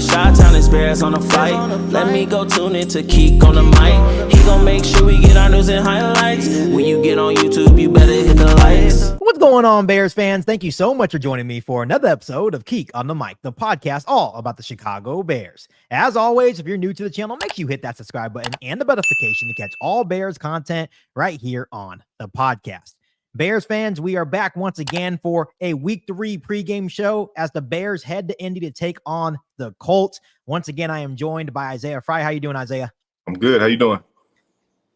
the Chi-Town experience on the flight. Let me go tune in to Keek on the mic. He gon' make sure we get our news and highlights. When you get on YouTube, you better hit the likes. What's going on, Bears fans? Thank you so much for joining me for another episode of Keek on the Mic, the podcast all about the Chicago Bears. As always, if you're new to the channel, make sure you hit that subscribe button and the notification to catch all Bears content right here on the podcast. Bears fans, we are back once again for a Week 3 pregame show as the Bears head to Indy to take on the Colts. Once again, I am joined by Isaiah Frey. How you doing, Isaiah? I'm good. How you doing?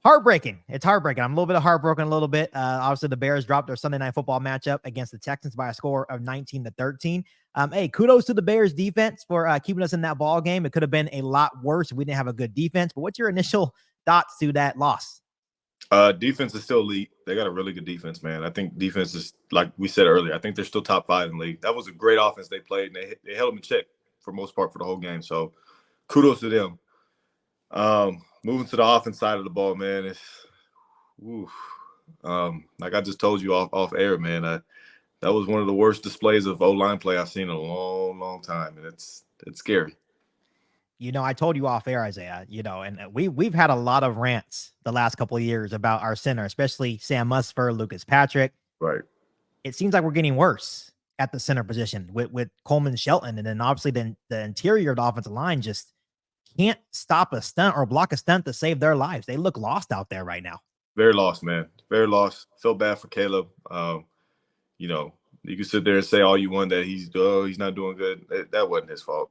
Heartbreaking. It's heartbreaking. I'm a little bit heartbroken a little bit. Obviously, the Bears dropped their Sunday Night Football matchup against the Texans by a score of 19-13. Hey, kudos to the Bears defense for keeping us in that ball game. It could have been a lot worse if we didn't have a good defense. But what's your initial thoughts to that loss? Defense is still elite. They got a really good defense, man. I think defense is, like we said earlier, I think they're still top 5 in the league. That was a great offense they played, and they held them in check for most part for the whole game. So kudos to them. Moving to the offense side of the ball, man, like I just told you off air, man, that was one of the worst displays of O-line play I've seen in a long, long time, and it's scary. You know, I told you off air, Isaiah, and we've had a lot of rants the last couple of years about our center, especially Sam Musfer, Lucas Patrick. Right. It seems like we're getting worse at the center position with Coleman Shelton. And then obviously the interior of the offensive line just can't stop a stunt or block a stunt to save their lives. They look lost out there right now. Very lost, man. Very lost. Felt bad for Caleb. You can sit there and say all you want that he's not doing good. That wasn't his fault.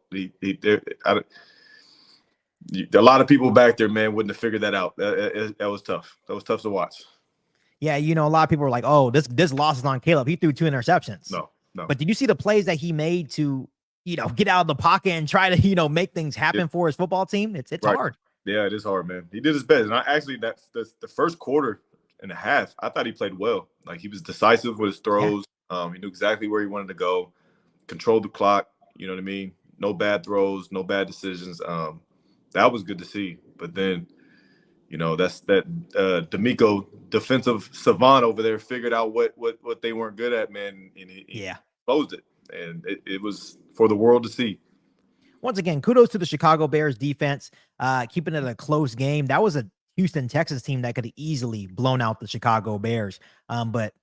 A lot of people back there, man, wouldn't have figured that out. That was tough. That was tough to watch. Yeah, a lot of people were like, "Oh, this loss is on Caleb. He threw 2 interceptions." No. But did you see the plays that he made to, get out of the pocket and try to, make things happen for his football team? It's right. Hard. Yeah, it is hard, man. He did his best, and I actually the first quarter and a half, I thought he played well. Like, he was decisive with his throws. Yeah. He knew exactly where he wanted to go, controlled the clock. You know what I mean? No bad throws, no bad decisions. That was good to see. But then, that's that D'Amico defensive savant over there figured out what they weren't good at, man, and he exposed it. And it was for the world to see. Once again, kudos to the Chicago Bears defense, keeping it a close game. That was a Houston Texans team that could have easily blown out the Chicago Bears. But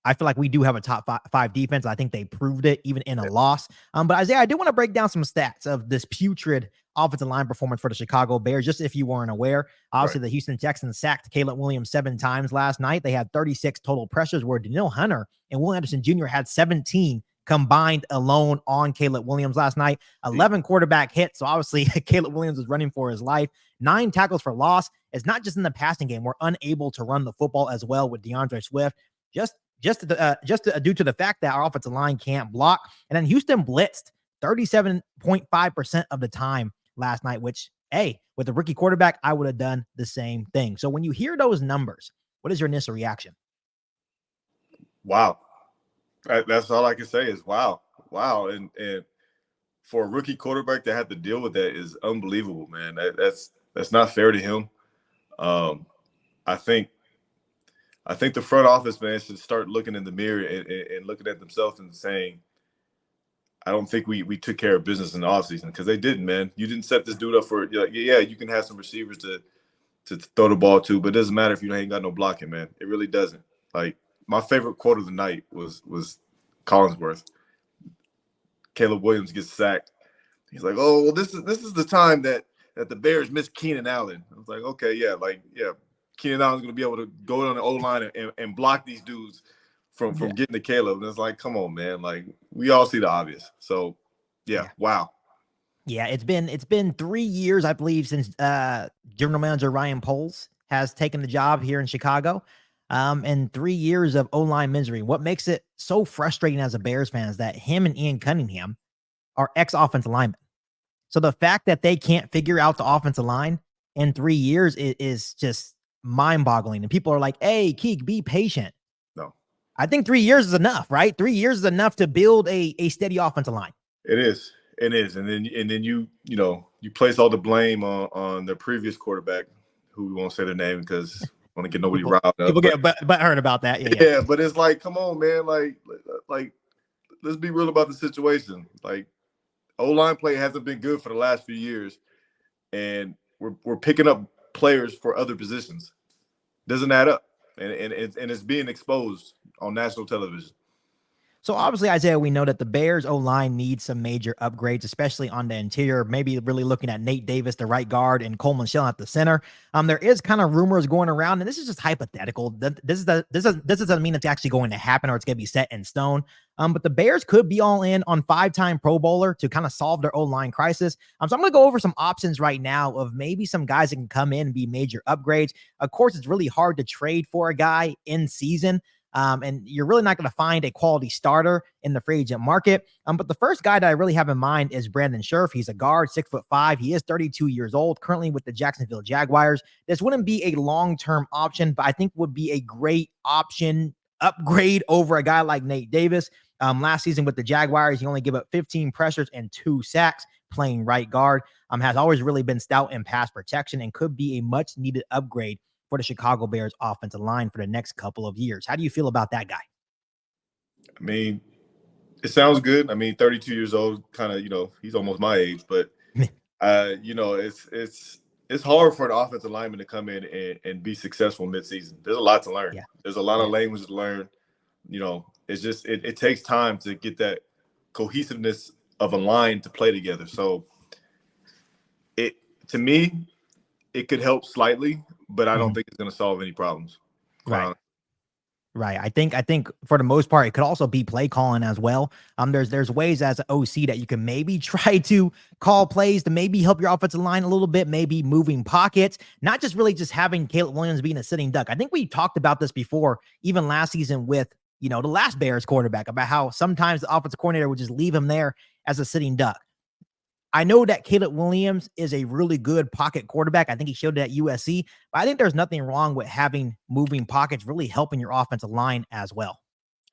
I feel like we do have a top 5 defense. I think they proved it even in a loss. But Isaiah, I do want to break down some stats of this putrid offensive line performance for the Chicago Bears, just if you weren't aware. Obviously, The Houston Texans sacked Caleb Williams 7 times last night. They had 36 total pressures, where Daniil Hunter and Will Anderson Jr. had 17 combined alone on Caleb Williams last night. 11 quarterback hits. So obviously, Caleb Williams was running for his life. 9 tackles for loss. It's not just in the passing game. We're unable to run the football as well with DeAndre Swift. Just due to the fact that our offensive line can't block. And then Houston blitzed 37.5% of the time last night, which, hey, with a rookie quarterback, I would have done the same thing. So when you hear those numbers, what is your initial reaction? Wow. That's all I can say is wow. And for a rookie quarterback to have to deal with that is unbelievable, man. That's not fair to him. I think the front office, man, should start looking in the mirror and looking at themselves and saying, I don't think we took care of business in the offseason, because they didn't, man. You didn't set this dude up for, you can have some receivers to throw the ball to, but it doesn't matter if you ain't got no blocking, man. It really doesn't. Like, my favorite quote of the night was Collinsworth. Caleb Williams gets sacked. He's like, "Oh, well, this is the time that the Bears missed Keenan Allen." I was like, okay, Keenan Allen's going to be able to go on the O-line and block these dudes from getting to Caleb. And it's like, come on, man. Like, we all see the obvious. So, wow. Yeah, it's been 3 years, I believe, since general manager Ryan Poles has taken the job here in Chicago. And 3 years of O-line misery. What makes it so frustrating as a Bears fan is that him and Ian Cunningham are ex-offensive linemen. So the fact that they can't figure out the offensive line in 3 years is just mind-boggling. And people are like, "Hey, Keek, be patient." No. I think 3 years is enough, right? 3 years is enough to build a steady offensive line. It is. And then you place all the blame on their previous quarterback, who we won't say their name because want to get nobody riled up. People get but heard about that. Yeah, but it's like, come on, man. Like, let's be real about the situation. Like, O-line play hasn't been good for the last few years, and we're picking up players for other positions. Doesn't add up, and it's being exposed on national television. So obviously, Isaiah, we know that the Bears O-line needs some major upgrades, especially on the interior, maybe really looking at Nate Davis, the right guard, and Coleman Shelton at the center. There is kind of rumors going around, and this is just hypothetical. This doesn't mean it's actually going to happen or it's going to be set in stone. But the Bears could be all in on 5-time Pro Bowler to kind of solve their O-line crisis. So I'm going to go over some options right now of maybe some guys that can come in and be major upgrades. Of course, it's really hard to trade for a guy in season. And you're really not going to find a quality starter in the free agent market. But the first guy that I really have in mind is Brandon Scherf. He's a guard, 6'5". He is 32 years old, currently with the Jacksonville Jaguars. This wouldn't be a long-term option, but I think would be a great option upgrade over a guy like Nate Davis. Last season with the Jaguars, he only gave up 15 pressures and 2 sacks playing right guard. Has always really been stout in pass protection and could be a much-needed upgrade for the Chicago Bears offensive line for the next couple of years. How do you feel about that guy? I mean, it sounds good. I mean, 32 years old, kind of, he's almost my age, but it's hard for an offensive lineman to come in and be successful midseason. There's a lot to learn. Yeah. There's a lot of language to learn. It's just it takes time to get that cohesiveness of a line to play together. So to me, it could help slightly, but I don't think it's going to solve any problems. Right. I think for the most part, it could also be play calling as well. There's ways as an OC that you can maybe try to call plays to maybe help your offensive line a little bit, maybe moving pockets, not just really just having Caleb Williams being a sitting duck. I think we talked about this before, even last season with, the last Bears quarterback, about how sometimes the offensive coordinator would just leave him there as a sitting duck. I know that Caleb Williams is a really good pocket quarterback. I think he showed it at USC, but I think there's nothing wrong with having moving pockets really helping your offensive line as well.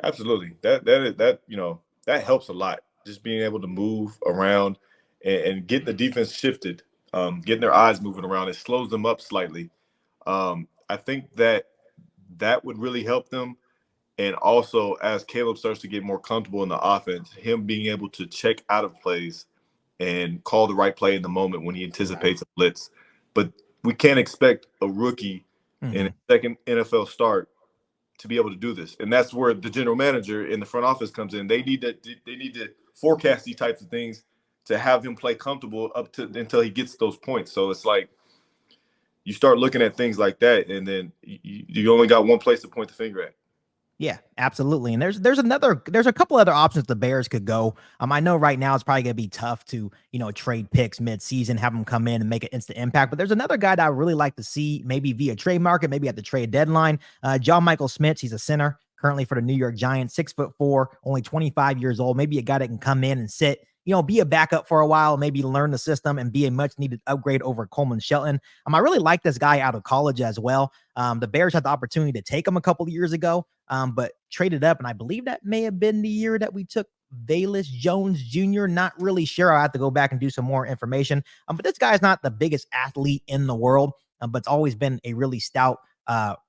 Absolutely. That helps a lot. Just being able to move around and getting the defense shifted, getting their eyes moving around. It slows them up slightly. I think that would really help them. And also, as Caleb starts to get more comfortable in the offense, him being able to check out of plays and call the right play in the moment when he anticipates a blitz. But we can't expect a rookie in a second NFL start to be able to do this. And that's where the general manager in the front office comes in. They need to forecast these types of things to have him play comfortable until he gets those points. So it's like you start looking at things like that, and then you only got one place to point the finger at. Yeah, absolutely. And there's a couple other options the Bears could go. I know right now it's probably going to be tough to, trade picks mid-season, have them come in and make an instant impact. But there's another guy that I really like to see, maybe via trade market, maybe at the trade deadline. John Michael Schmitz, he's a center currently for the New York Giants, 6'4", only 25 years old. Maybe a guy that can come in and sit, be a backup for a while, maybe learn the system and be a much needed upgrade over Coleman Shelton. I really like this guy out of college as well. The Bears had the opportunity to take him a couple of years ago, but traded up. And I believe that may have been the year that we took Velus Jones Jr. Not really sure. I have to go back and do some more information. But this guy is not the biggest athlete in the world, but it's always been a really stout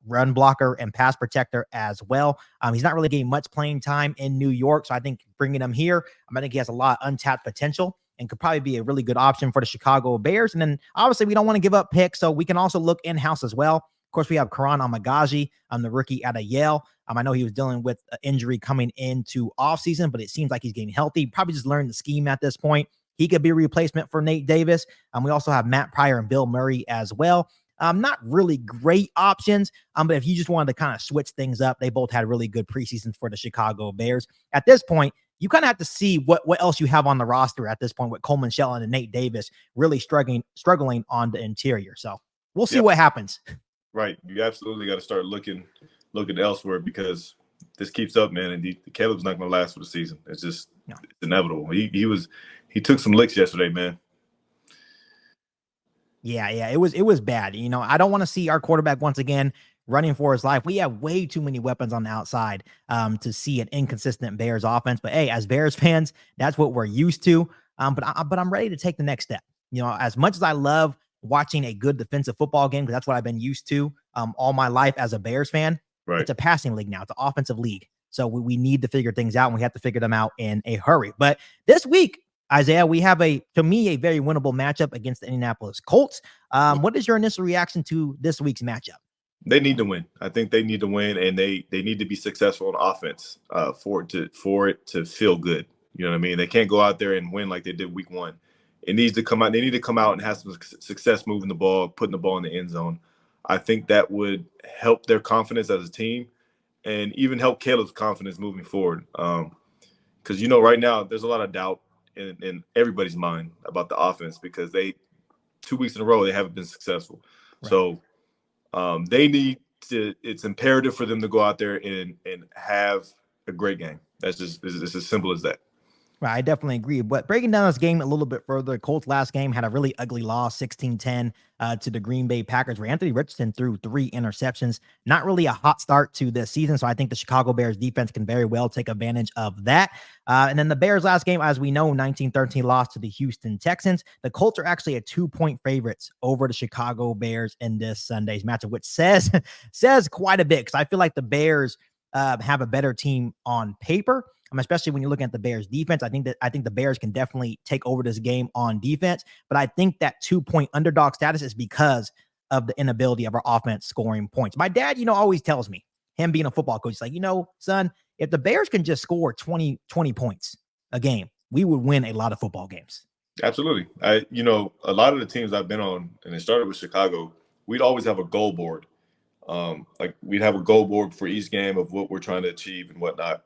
run blocker and pass protector as well. He's not really getting much playing time in New York. So I think bringing him here, I think he has a lot of untapped potential and could probably be a really good option for the Chicago Bears. And then obviously we don't want to give up picks, so we can also look in-house as well. Of course, we have Karan Amagaji, the rookie out of Yale. I know he was dealing with an injury coming into offseason, but it seems like he's getting healthy. Probably just learned the scheme at this point. He could be a replacement for Nate Davis. We also have Matt Pryor and Bill Murray as well. Not really great options, but if you just wanted to kind of switch things up, they both had really good preseasons for the Chicago Bears. At this point, you kind of have to see what else you have on the roster at this point with Coleman Shelton and Nate Davis really struggling on the interior. So we'll see what happens. Right. You absolutely got to start looking elsewhere, because this keeps up, man. And Caleb's not going to last for the season. It's just it's inevitable. He took some licks yesterday, man. Yeah, it was bad. I don't want to see our quarterback once again running for his life. We have way too many weapons on the outside to see an inconsistent Bears offense. But hey, as Bears fans, that's what we're used to. But I'm ready to take the next step. As much as I love watching a good defensive football game, because that's what I've been used to all my life as a Bears fan. Right. It's a passing league now. It's an offensive league. So we need to figure things out, and we have to figure them out in a hurry. But this week, Isaiah, we have to me, a very winnable matchup against the Indianapolis Colts. What is your initial reaction to this week's matchup? They need to win. I think they need to win, and they need to be successful on offense for it to feel good. You know what I mean? They can't go out there and win like they did week one. It needs to come out. They need to come out and have some success moving the ball, putting the ball in the end zone. I think that would help their confidence as a team, and even help Caleb's confidence moving forward. Because right now there's a lot of doubt in everybody's mind about the offense because 2 weeks in a row they haven't been successful. Right. So they need to. It's imperative for them to go out there and have a great game. It's as simple as that. Right, I definitely agree. But breaking down this game a little bit further, Colts last game had a really ugly loss, 16-10 to the Green Bay Packers, where Anthony Richardson threw 3 interceptions. Not really a hot start to this season, so I think the Chicago Bears defense can very well take advantage of that. And then the Bears last game, as we know, 19-13 loss to the Houston Texans. The Colts are actually a 2-point favorites over the Chicago Bears in this Sunday's matchup, which says quite a bit because I feel like the Bears have a better team on paper. Especially when you're looking at the Bears defense. I think the Bears can definitely take over this game on defense, but I think that 2-point underdog status is because of the inability of our offense scoring points. My dad, always tells me, him being a football coach, he's like, son, if the Bears can just score 20 points a game, we would win a lot of football games. Absolutely. A lot of the teams I've been on, and it started with Chicago, we'd always have a goal board. Like we'd have a goal board for each game of what we're trying to achieve and whatnot.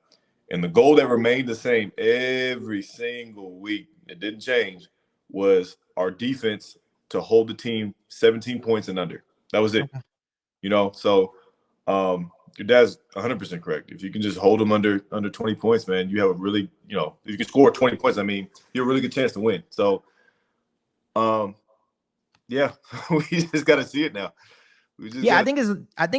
And the goal that remained the same every single week, it didn't change, was our defense to hold the team 17 points and under. That was it. Okay. So your dad's 100% correct. If you can just hold them under 20 points, man, you have a really, if you can score 20 points, you have a really good chance to win. So, yeah, we just got to see it now. I think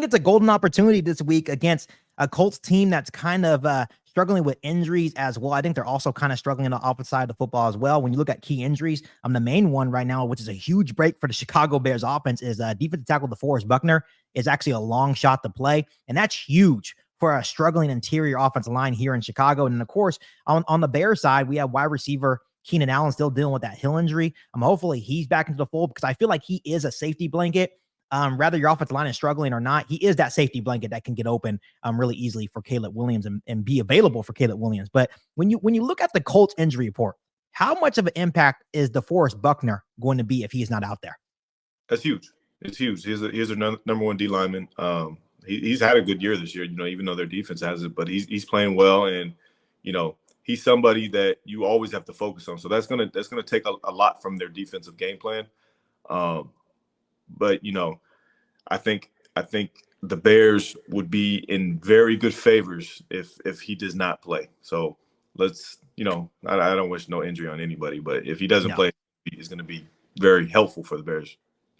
it's a golden opportunity this week against a Colts team that's kind of struggling with injuries as well. I think they're also kind of struggling on the opposite side of the football as well. When you look at key injuries, the main one right now, which is a huge break for the Chicago Bears offense, is defensive tackle DeForest Buckner is actually a long shot to play, and that's huge for a struggling interior offensive line here in Chicago. And of course, on the Bears side, we have wide receiver Keenan Allen still dealing with that heel injury. Hopefully he's back into the fold because I feel like he is a safety blanket. Rather your offensive line is struggling or not, he is that safety blanket that can get open really easily for Caleb Williams and be available for Caleb Williams. But when you look at the Colts injury report, how much of an impact is DeForest Buckner going to be if he is not out there? That's huge. It's huge. He's a number one D lineman. He's had a good year this year, even though their defense hasn't, but he's playing well, and he's somebody that you always have to focus on. So that's gonna take a lot from their defensive game plan. But I think the Bears would be in very good favors if he does not play. So let's I don't wish no injury on anybody, but if he doesn't play, it's going to be very helpful for the Bears.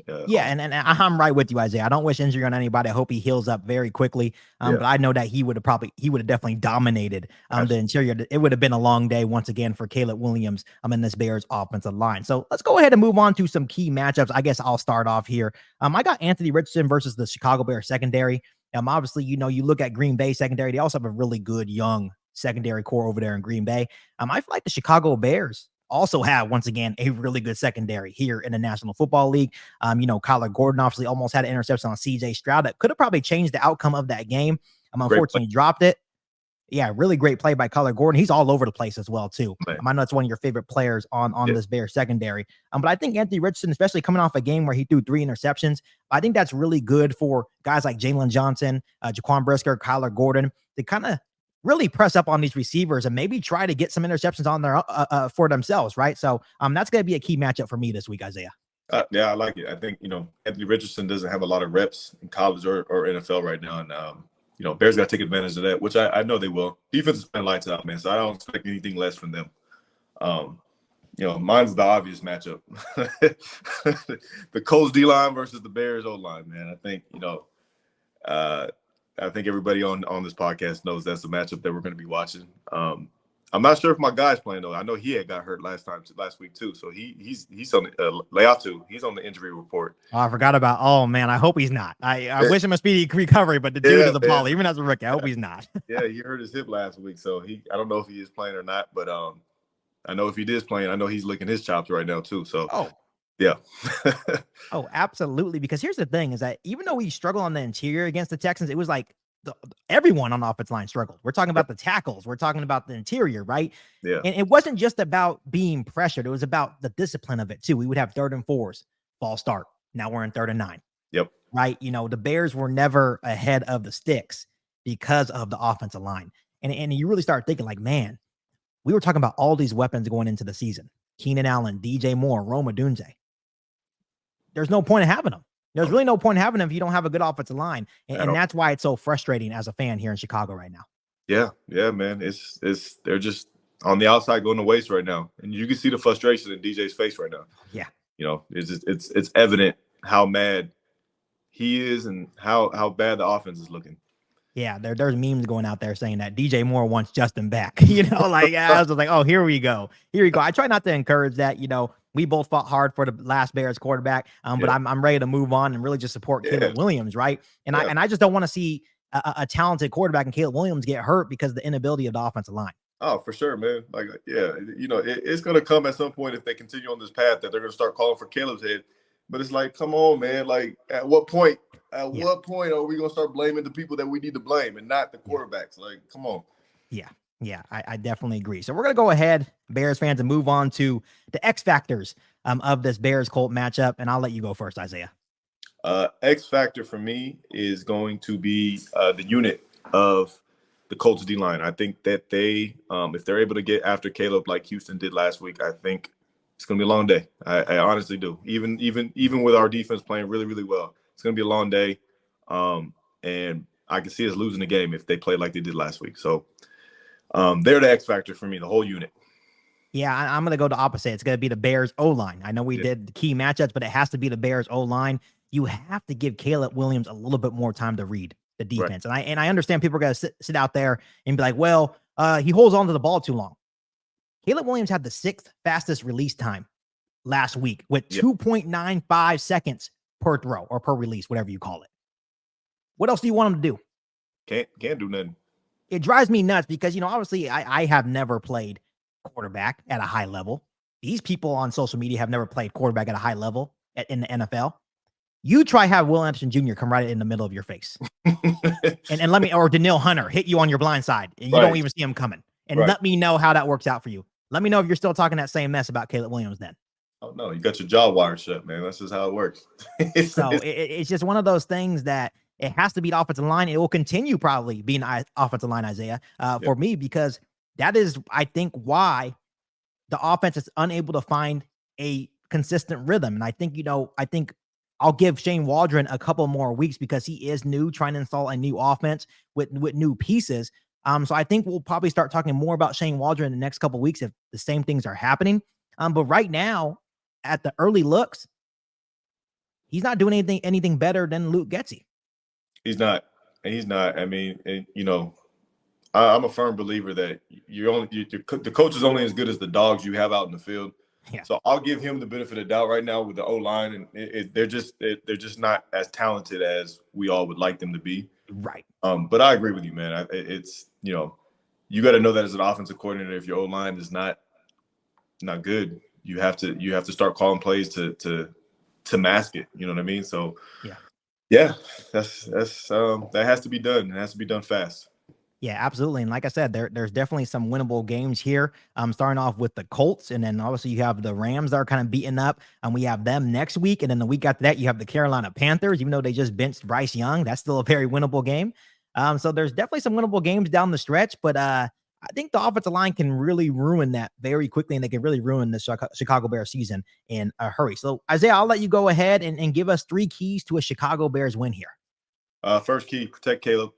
And I'm right with you, Isaiah. I don't wish injury on anybody. I hope he heals up very quickly. But I know that he would have definitely dominated the interior. It would have been a long day once again for Caleb Williams in this Bears offensive line. So let's go ahead and move on to some key matchups. I guess I'll start off here. I got Anthony Richardson versus the Chicago Bears secondary. Obviously, you look at Green Bay secondary. They also have a really good young secondary core over there in Green Bay. I feel like the Chicago Bears also have, once again, a really good secondary here in the National Football League. Kyler Gordon obviously almost had an interception on CJ Stroud that could have probably changed the outcome of that game. Unfortunately, dropped it. Yeah, really great play by Kyler Gordon. He's all over the place as well, too. I know it's one of your favorite players on this Bears secondary. But I think Anthony Richardson, especially coming off a game where he threw 3 interceptions, I think that's really good for guys like Jalen Johnson, Jaquan Brisker, Kyler Gordon to kind of really press up on these receivers and maybe try to get some interceptions on their for themselves, right? So that's going to be a key matchup for me this week, Isaiah. Yeah, I like it. I think, Anthony Richardson doesn't have a lot of reps in college or NFL right now. And, Bears got to take advantage of that, which I know they will. Defense is playing lights out, man, so I don't expect anything less from them. Mine's the obvious matchup. The Colts D-line versus the Bears O-line, man. I think everybody on this podcast knows that's the matchup that we're going to be watching. I'm not sure if my guy's playing, though. I know he had got hurt last week, too. So he's on the layout, too. He's on the injury report. Oh, I forgot about – oh, man, I hope he's not. I wish him a speedy recovery, but the dude is a baller, even as a rookie. I hope he's not. Yeah, he hurt his hip last week, so I don't know if he is playing or not. But, I know if he is playing, I know he's licking his chops right now too. So, Oh, yeah. oh, absolutely. Because here's the thing is that even though we struggled on the interior against the Texans, it was like everyone on the offensive line struggled. We're talking about the tackles. We're talking about the interior, right? Yeah. And it wasn't just about being pressured. It was about the discipline of it too. We would have 3rd and 4s, false start. Now we're in 3rd and 9. Yep. Right. You know, the Bears were never ahead of the sticks because of the offensive line. And you really start thinking like, man, we were talking about all these weapons going into the season. Keenan Allen, DJ Moore, Roma Dunze. There's no point in having them. There's really no point in having them if you don't have a good offensive line. And that's why it's so frustrating as a fan here in Chicago right now. Yeah. Yeah, man. They're just on the outside going to waste right now. And you can see the frustration in DJ's face right now. Yeah. You know, it's evident how mad he is and how bad the offense is looking. Yeah, there's memes going out there saying that DJ Moore wants Justin back. You know, like I was just like, oh, here we go. I try not to encourage that. You know, we both fought hard for the last Bears quarterback, but I'm ready to move on and really just support Caleb Williams, right? And I just don't want to see a talented quarterback and Caleb Williams get hurt because of the inability of the offensive line. Oh, for sure, man. Like, yeah, you know, it's going to come at some point if they continue on this path that they're going to start calling for Caleb's head. But it's like, come on, man. Like, at what point? What point are we going to start blaming the people that we need to blame and not the quarterbacks? Like, come on. Yeah, I definitely agree. So we're going to go ahead, Bears fans, and move on to the X factors of this Bears-Colt matchup. And I'll let you go first, Isaiah. X factor for me is going to be the unit of the Colts D-line. I think that they, if they're able to get after Caleb like Houston did last week, I think it's going to be a long day. I honestly do. Even with our defense playing really, really well, it's going to be a long day. And I can see us losing the game if they play like they did last week. So they're the X factor for me, the whole unit. Yeah, I'm going to go the opposite. It's going to be the Bears O-line. I know we did the key matchups, but it has to be the Bears O-line. You have to give Caleb Williams a little bit more time to read the defense. Right. And I understand people are going to sit out there and be like, well, he holds on to the ball too long. Caleb Williams had the 6th fastest release time last week with 2.95 seconds per throw or per release, whatever you call it. What else do you want him to do? Can't do nothing. It drives me nuts because, you know, obviously I have never played quarterback at a high level. These people on social media have never played quarterback at a high level in the NFL. You try have Will Anderson Jr. come right in the middle of your face. and let me, or Daniil Hunter hit you on your blind side and you don't even see him coming. And let me know how that works out for you. Let me know if you're still talking that same mess about Caleb Williams then. Oh, no, you got your jaw wired shut, man. That's just how it works. It's just one of those things that it has to be the offensive line. It will continue probably being offensive line, Isaiah, for me, because that is, I think, why the offense is unable to find a consistent rhythm. And I think, you know, I'll give Shane Waldron a couple more weeks because he is new, trying to install a new offense with new pieces. So I think we'll probably start talking more about Shane Waldron in the next couple of weeks if the same things are happening. But right now, at the early looks, he's not doing anything better than Luke Getsy. He's not. I mean, you know, I'm a firm believer that the coach is only as good as the dogs you have out in the field. Yeah. So I'll give him the benefit of the doubt right now with the O-line, and they're just not as talented as we all would like them to be. Right. But I agree with you, man. It's, you know, you got to know that as an offensive coordinator, if your O-line is not good, you have to start calling plays to mask it. You know what I mean? So yeah, that has to be done. It has to be done fast. Yeah, absolutely. And like I said, there's definitely some winnable games here. Starting off with the Colts, and then obviously you have the Rams that are kind of beaten up, and we have them next week. And then the week after that, you have the Carolina Panthers, even though they just benched Bryce Young. That's still a very winnable game. So there's definitely some winnable games down the stretch, but I think the offensive line can really ruin that very quickly, and they can really ruin the Chicago Bears season in a hurry. So Isaiah, I'll let you go ahead and give us 3 keys to a Chicago Bears win here. First key, protect Caleb.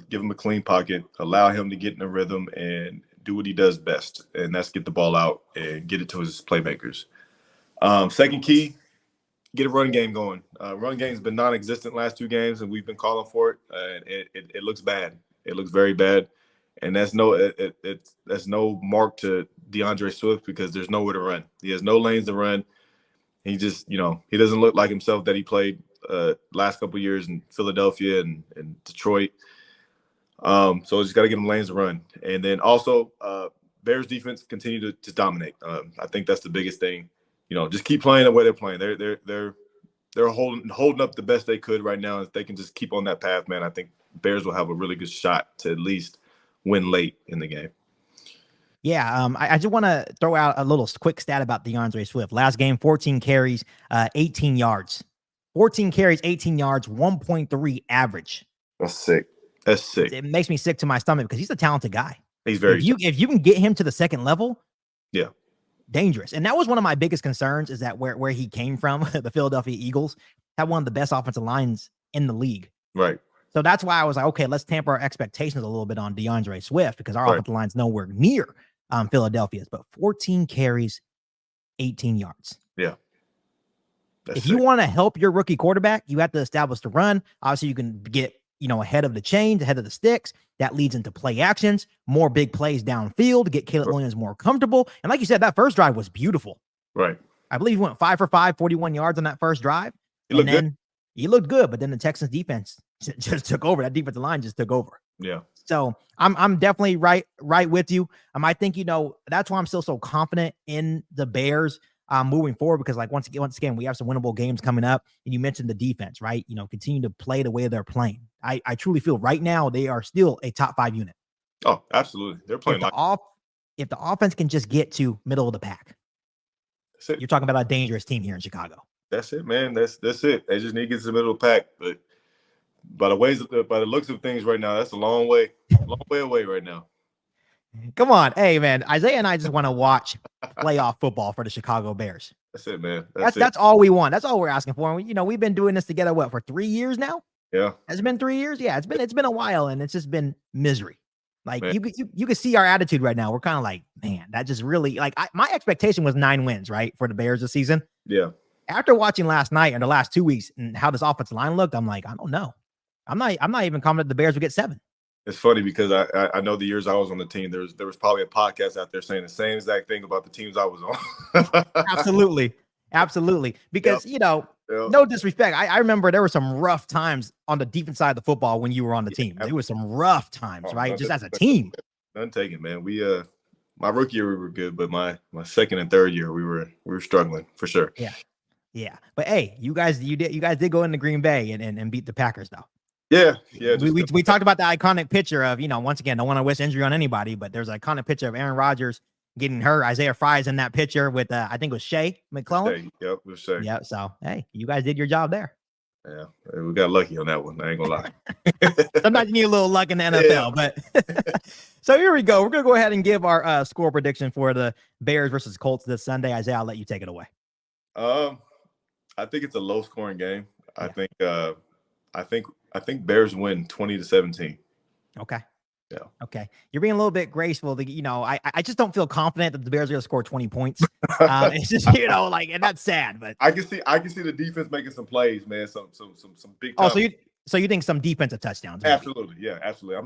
Give him a clean pocket, allow him to get in a rhythm and do what he does best, and that's get the ball out and get it to his playmakers. Second key, get a run game going. Run game's been non-existent last 2 games, and we've been calling for it. It looks bad. It looks very bad, and that's no mark to DeAndre Swift because there's nowhere to run. He has no lanes to run. He just, you know, he doesn't look like himself that he played last couple of years in Philadelphia and Detroit. So just got to get him lanes to run. And then also Bears defense continue to dominate. I think that's the biggest thing. Just keep playing the way they're playing. They're holding up the best they could right now. If they can just keep on that path, man, I think Bears will have a really good shot to at least win late in the game. Yeah, I just want to throw out a little quick stat about DeAndre Swift. Last game, 14 carries, 18 yards. 14 carries, 18 yards, 1.3 average. That's sick. It makes me sick to my stomach because he's a talented guy. He's very if you can get him to the second level, yeah, dangerous. And that was one of my biggest concerns, is that where he came from, the Philadelphia Eagles had one of the best offensive lines in the league. Right. So that's why I was like, okay, let's tamper our expectations a little bit on DeAndre Swift, because our offensive line's nowhere near Philadelphia's. But 14 carries, 18 yards. Yeah. If you want to help your rookie quarterback, you have to establish the run. Obviously, you can get ahead of the chains, ahead of the sticks. That leads into play actions, more big plays downfield to get Caleb Williams more comfortable. And like you said, that first drive was beautiful. Right. I believe he went 5 for 5, 41 yards on that first drive. He looked good, but then the Texans defense just took over. That defensive line just took over. Yeah. So I'm definitely right with you. I think, that's why I'm still so confident in the Bears moving forward, because like once again, we have some winnable games coming up, and you mentioned the defense, right? Continue to play the way they're playing. I truly feel right now they are still a top 5 unit. Oh, absolutely. They're playing if the offense can just get to middle of the pack, you're talking about a dangerous team here in Chicago. That's it, man. That's it. They just need to get to the middle of the pack. But by the looks of things right now, that's a long way away right now. Come on. Hey, man. Isaiah and I just want to watch playoff football for the Chicago Bears. That's it, man. That's all we want. That's all we're asking for. And we've been doing this together, for 3 years now? Yeah. Has it been 3 years? Yeah, it's been a while, and it's just been misery. Like, man, you can see our attitude right now. We're kind of like, man, that just really, like, my expectation was 9 wins, right, for the Bears this season. Yeah. After watching last night and the last 2 weeks and how this offensive line looked, I'm like, I don't know. I'm not even confident the Bears would get 7. It's funny because I know the years I was on the team, there was probably a podcast out there saying the same exact thing about the teams I was on. Absolutely. Because, no disrespect. I remember there were some rough times on the defense side of the football when you were on the team. There were some rough times, right? Just as a team. None taken, man. We my rookie year we were good, but my second and third year we were struggling for sure. Yeah. But hey, you guys did go into Green Bay and beat the Packers though. Yeah. We talked about the iconic picture of, once again, don't want to wish injury on anybody, but there's an iconic picture of Aaron Rodgers getting hurt. Isaiah Frey's in that picture with, I think it was Shea McClellan. Yep, it was Shea. Yep. So, hey, you guys did your job there. Yeah, we got lucky on that one. I ain't gonna lie. Sometimes you need a little luck in the NFL, but so here we go. We're gonna go ahead and give our score prediction for the Bears versus Colts this Sunday. Isaiah, I'll let you take it away. I think it's a low scoring game. Yeah. I think Bears win 20-17. Okay. Yeah. Okay. You're being a little bit graceful. I just don't feel confident that the Bears are going to score 20 points. It's just, and that's sad, but I can see the defense making some plays, man. Some big. Oh, so you think some defensive touchdowns? Maybe. Absolutely. Yeah, absolutely. I'm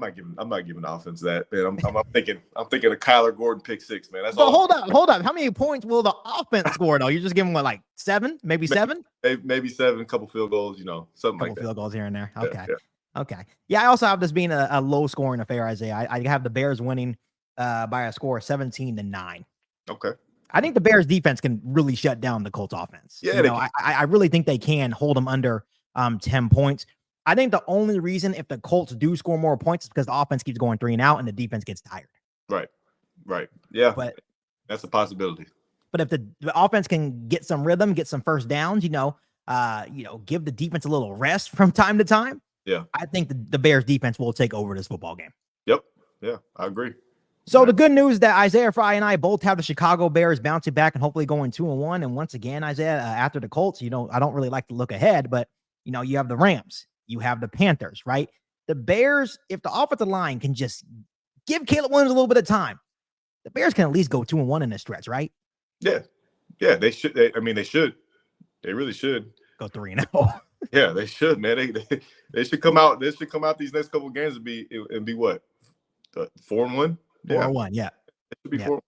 not giving the offense that, man. I'm thinking a Kyler Gordon pick 6, man. That's all. Hold up. How many points will the offense score though? You're just giving like 7, maybe 7? Maybe 7, a couple field goals, something like that. Field goals here and there. Okay. Yeah. Okay. Yeah, I also have this being a low scoring affair, Isaiah. I have the Bears winning by a score of 17-9. Okay. I think the Bears defense can really shut down the Colts offense. Yeah. I really think they can hold them under 10 points. I think the only reason if the Colts do score more points is because the offense keeps going 3 and out and the defense gets tired. Right. Yeah. But that's a possibility. But if the offense can get some rhythm, get some first downs, give the defense a little rest from time to time. Yeah. I think the Bears defense will take over this football game. Yep. Yeah, I agree. So the good news that Isaiah Frey and I both have the Chicago Bears bouncing back and hopefully going 2-1. And once again, Isaiah, after the Colts, I don't really like to look ahead, but you have the Rams, you have the Panthers, right? The Bears, if the offensive line can just give Caleb Williams a little bit of time, the Bears can at least go 2-1 in this stretch, right? Yeah. Yeah, they should. They should. They really should. Go 3-0. Yeah, they should, man. They should come out. They should come out these next couple of games and be what? 4-1? 4-1, yeah. It should be 4.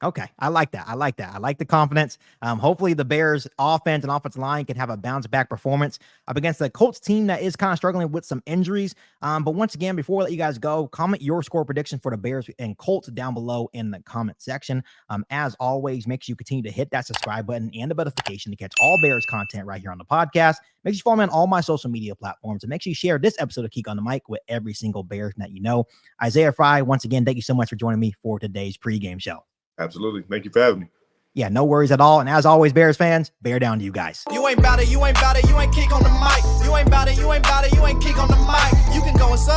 Okay, I like that. I like that. I like the confidence. Hopefully the Bears offense and offensive line can have a bounce back performance up against the Colts team that is kind of struggling with some injuries. But once again, before we let you guys go, comment your score prediction for the Bears and Colts down below in the comment section. As always, make sure you continue to hit that subscribe button and the notification to catch all Bears content right here on the podcast. Make sure you follow me on all my social media platforms, and make sure you share this episode of Keek on the Mic with every single Bears that you know. Isaiah Frey, once again, thank you so much for joining me for today's pregame show. Absolutely. Thank you for having me. Yeah, no worries at all. And as always, Bears fans, bear down to you guys. You ain't bout it, you ain't bout it, you ain't Keek on the mic. You ain't bout it, you ain't bout it, you ain't Keek on the mic. You can go inside.